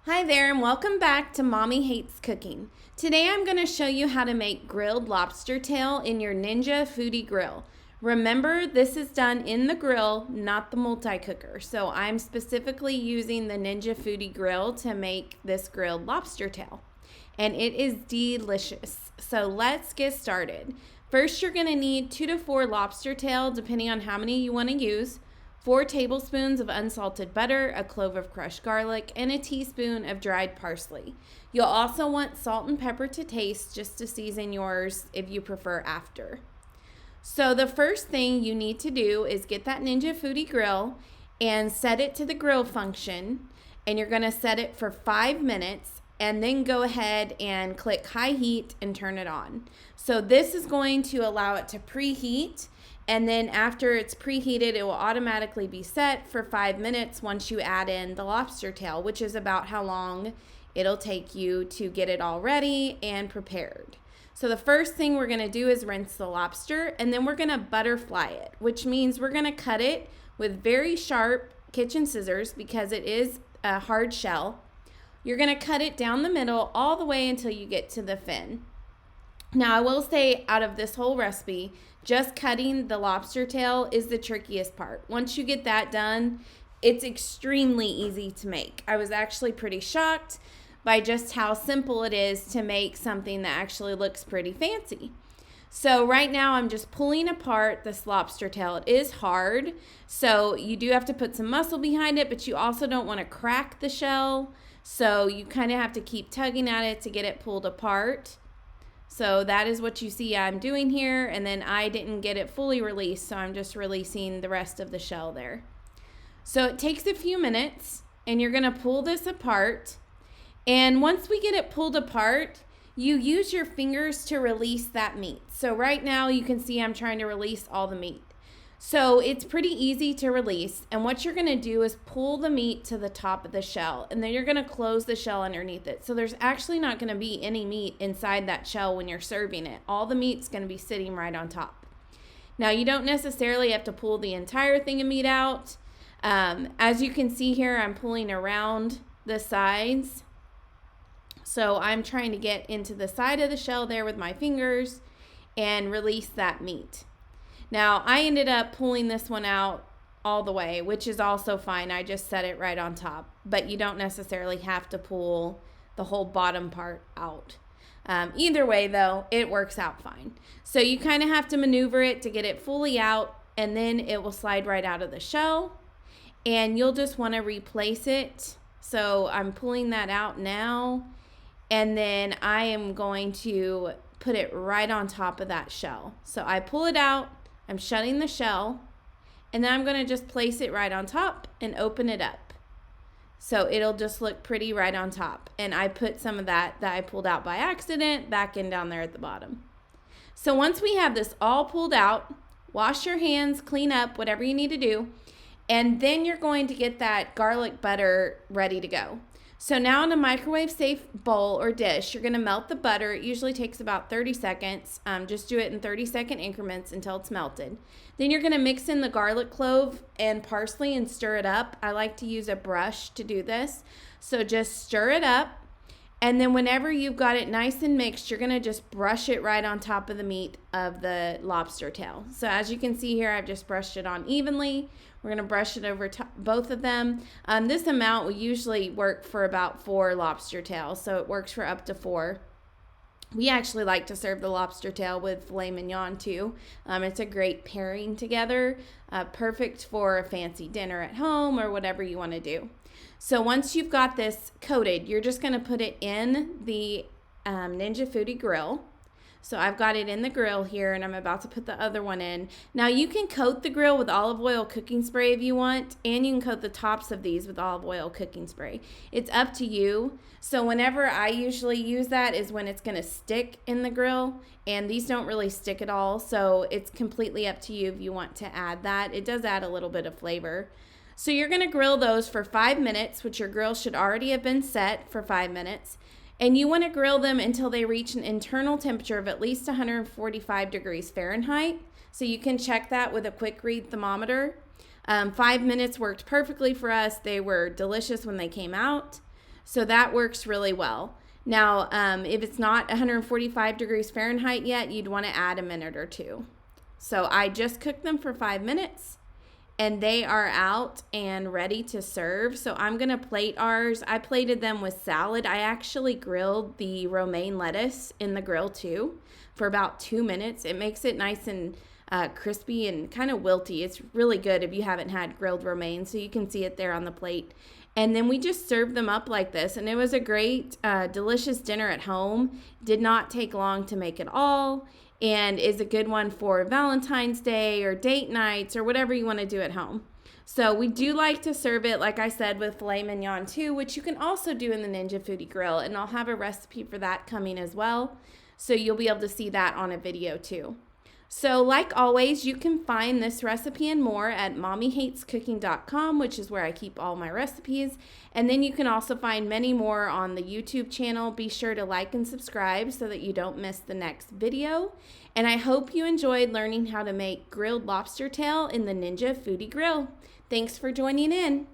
Hi there and welcome back to Mommy Hates Cooking. Today I'm going to show you how to make grilled lobster tail in your Ninja Foodi Grill. Remember, this is done in the grill, not the multi-cooker. So I'm specifically using the Ninja Foodi Grill to make this grilled lobster tail. And it is delicious. So let's get started. First, you're going to need 2 to 4 lobster tail, depending on how many you want to use. 4 tablespoons of unsalted butter, a clove of crushed garlic, and a teaspoon of dried parsley. You'll also want salt and pepper to taste, just to season yours if you prefer after. So the first thing you need to do is get that Ninja Foodi Grill and set it to the grill function. And you're going to set it for 5 minutes and then go ahead and click high heat and turn it on. So this is going to allow it to preheat. And then after it's preheated, it will automatically be set for 5 minutes once you add in the lobster tail, which is about how long it'll take you to get it all ready and prepared. So the first thing we're going to do is rinse the lobster, and then we're going to butterfly it, which means we're going to cut it with very sharp kitchen scissors because it is a hard shell. You're going to cut it down the middle all the way until you get to the fin. Now, I will say, out of this whole recipe, just cutting the lobster tail is the trickiest part. Once you get that done, it's extremely easy to make. I was actually pretty shocked by just how simple it is to make something that actually looks pretty fancy. So right now I'm just pulling apart this lobster tail. It is hard, so you do have to put some muscle behind it, but you also don't want to crack the shell. So you kind of have to keep tugging at it to get it pulled apart. So that is what you see I'm doing here, and then I didn't get it fully released, so I'm just releasing the rest of the shell there. So it takes a few minutes, and you're going to pull this apart. And once we get it pulled apart, you use your fingers to release that meat. So right now you can see I'm trying to release all the meat. So it's pretty easy to release, and what you're going to do is pull the meat to the top of the shell, and then you're going to close the shell underneath it. So there's actually not going to be any meat inside that shell when you're serving it. All the meat's going to be sitting right on top. Now, you don't necessarily have to pull the entire thing of meat out. As you can see here, I'm pulling around the sides. So I'm trying to get into the side of the shell there with my fingers and release that meat. Now, I ended up pulling this one out all the way, which is also fine. I just set it right on top, but you don't necessarily have to pull the whole bottom part out. Either way, though, it works out fine. So you kind of have to maneuver it to get it fully out, and then it will slide right out of the shell, and you'll just want to replace it. So I'm pulling that out now, and then I am going to put it right on top of that shell. So I pull it out. I'm shutting the shell, and then I'm going to just place it right on top and open it up. So it'll just look pretty right on top. And I put some of that I pulled out by accident back in down there at the bottom. So once we have this all pulled out, wash your hands, clean up, whatever you need to do, and then you're going to get that garlic butter ready to go. So now in a microwave-safe bowl or dish, you're going to melt the butter. It usually takes about 30 seconds. Just do it in 30-second increments until it's melted. Then you're going to mix in the garlic clove and parsley and stir it up. I like to use a brush to do this. So just stir it up. And then whenever you've got it nice and mixed, you're going to just brush it right on top of the meat of the lobster tail. So as you can see here, I've just brushed it on evenly. We're going to brush it over both of them. This amount will usually work for about 4 lobster tails, so it works for up to 4. We actually like to serve the lobster tail with filet mignon too. It's a great pairing together, perfect for a fancy dinner at home or whatever you want to do. So once you've got this coated, you're just going to put it in the Ninja Foodi Grill. So I've got it in the grill here, and I'm about to put the other one in. Now you can coat the grill with olive oil cooking spray if you want, and you can coat the tops of these with olive oil cooking spray. It's up to you. So whenever I usually use that is when it's going to stick in the grill, and these don't really stick at all. So it's completely up to you if you want to add that. It does add a little bit of flavor. So you're going to grill those for 5 minutes, which your grill should already have been set for 5 minutes. And you want to grill them until they reach an internal temperature of at least 145 degrees Fahrenheit. So you can check that with a quick read thermometer. 5 minutes worked perfectly for us. They were delicious when they came out. So that works really well. Now, if it's not 145 degrees Fahrenheit yet, you'd want to add a minute or two. So I just cooked them for 5 minutes and they are out and ready to serve. So I'm going to plate ours. I plated them with salad. I actually grilled the romaine lettuce in the grill too for about 2 minutes. It makes it nice and crispy and kind of wilty. It's really good if you haven't had grilled romaine, so you can see it there on the plate. And then we just served them up like this, and it was a great, delicious dinner at home. Did not take long to make it all, and is a good one for Valentine's Day or date nights or whatever you want to do at home. So we do like to serve it, like I said, with filet mignon too, which you can also do in the Ninja Foodi Grill, and I'll have a recipe for that coming as well. So you'll be able to see that on a video too. So like always, you can find this recipe and more at mommyhatescooking.com, which is where I keep all my recipes. And then you can also find many more on the YouTube channel. Be sure to like and subscribe so that you don't miss the next video. And I hope you enjoyed learning how to make grilled lobster tail in the Ninja Foodi Grill. Thanks for joining in.